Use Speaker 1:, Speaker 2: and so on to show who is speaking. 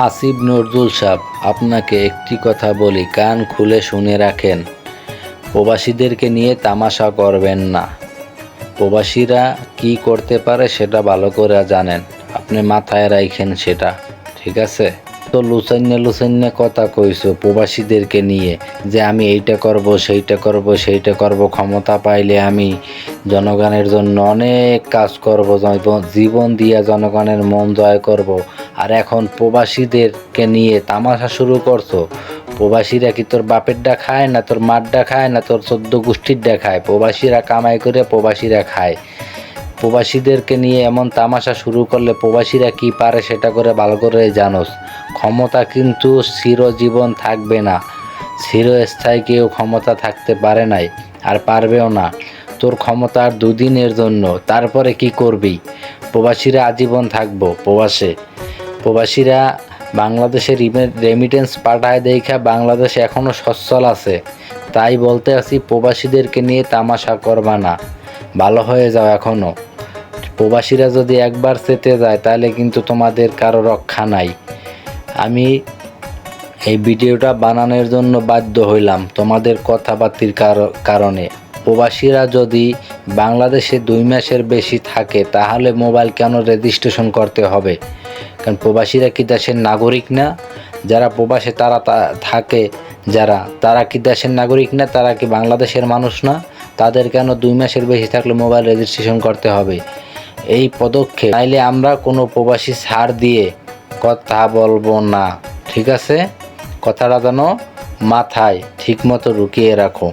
Speaker 1: আসিফ নজরুল সাহেব, আপনাকে একটি কথা বলি, কান খুলে শুনে রাখেন। প্রবাসীদেরকে নিয়ে তামাশা করবেন না। প্রবাসীরা কি করতে পারে সেটা ভালো করে জানেন, আপনি মাথায় রাখেন সেটা, ঠিক আছে? তো লুসাইন্যা কথা কইছো প্রবাসীদেরকে নিয়ে, যে আমি এইটা করব সেইটা করব, ক্ষমতা পাইলে আমি জনগণের জন্য অনেক কাজ করব, জীবন দিয়ে জনগণের মন জয় করব। আর এখন প্রবাসীদেরকে নিয়ে তামাশা শুরু করছো। প্রবাসীরা কি তোর বাপেরটা খায় না তোর মারটা খায় না তোর 14 গোষ্ঠীরটা খায়? প্রবাসীরা কামাই করে প্রবাসীরা খায়। প্রবাসীদেরকে নিয়ে এমন তামাশা শুরু করলে প্রবাসীরা কি পারে সেটা করে ভালো করে জানোস। ক্ষমতা কিন্তু চিরজীবন থাকবে না, চিরস্থায়ী কেউ ক্ষমতা থাকতে পারে নাই আর পারবেও না। তোর ক্ষমতা আর দুদিনের জন্য, তারপরে কি করবি? প্রবাসীরা আজীবন থাকবো প্রবাসে। প্রবাসীরা বাংলাদেশে রেমিটেন্স পাঠায় দেখা বাংলাদেশ এখনও সচ্ছল আছে। তাই বলতে আছি, প্রবাসীদেরকে নিয়ে তামাশা করবা না, ভালো হয়ে যাও। এখনও প্রবাসীরা যদি একবার চেতে যায় তাহলে কিন্তু তোমাদের কারো রক্ষা নাই। আমি এই ভিডিওটা বানানোর জন্য বাধ্য হইলাম তোমাদের কথাবার্তির কারণে। প্রবাসীরা যদি বাংলাদেশে 2 মাসের বেশি থাকে তাহলে মোবাইল কেন রেজিস্ট্রেশন করতে হবে? কারণ প্রবাসীরা কি দেশের নাগরিক না? যারা প্রবাসে তারা থাকে, তারা কি দেশের নাগরিক না? তারা কি বাংলাদেশের মানুষ না? তাদের কেন 2 মাসের বেশি থাকলে মোবাইল রেজিস্ট্রেশন করতে হবে? এই পদক্ষেপ চাইলে আমরা কোনো প্রবাসী ছাড় দিয়ে কথা বলবো না, ঠিক আছে? কথাটা যেন মাথায় ঠিকমতো ঢুকিয়ে রাখো।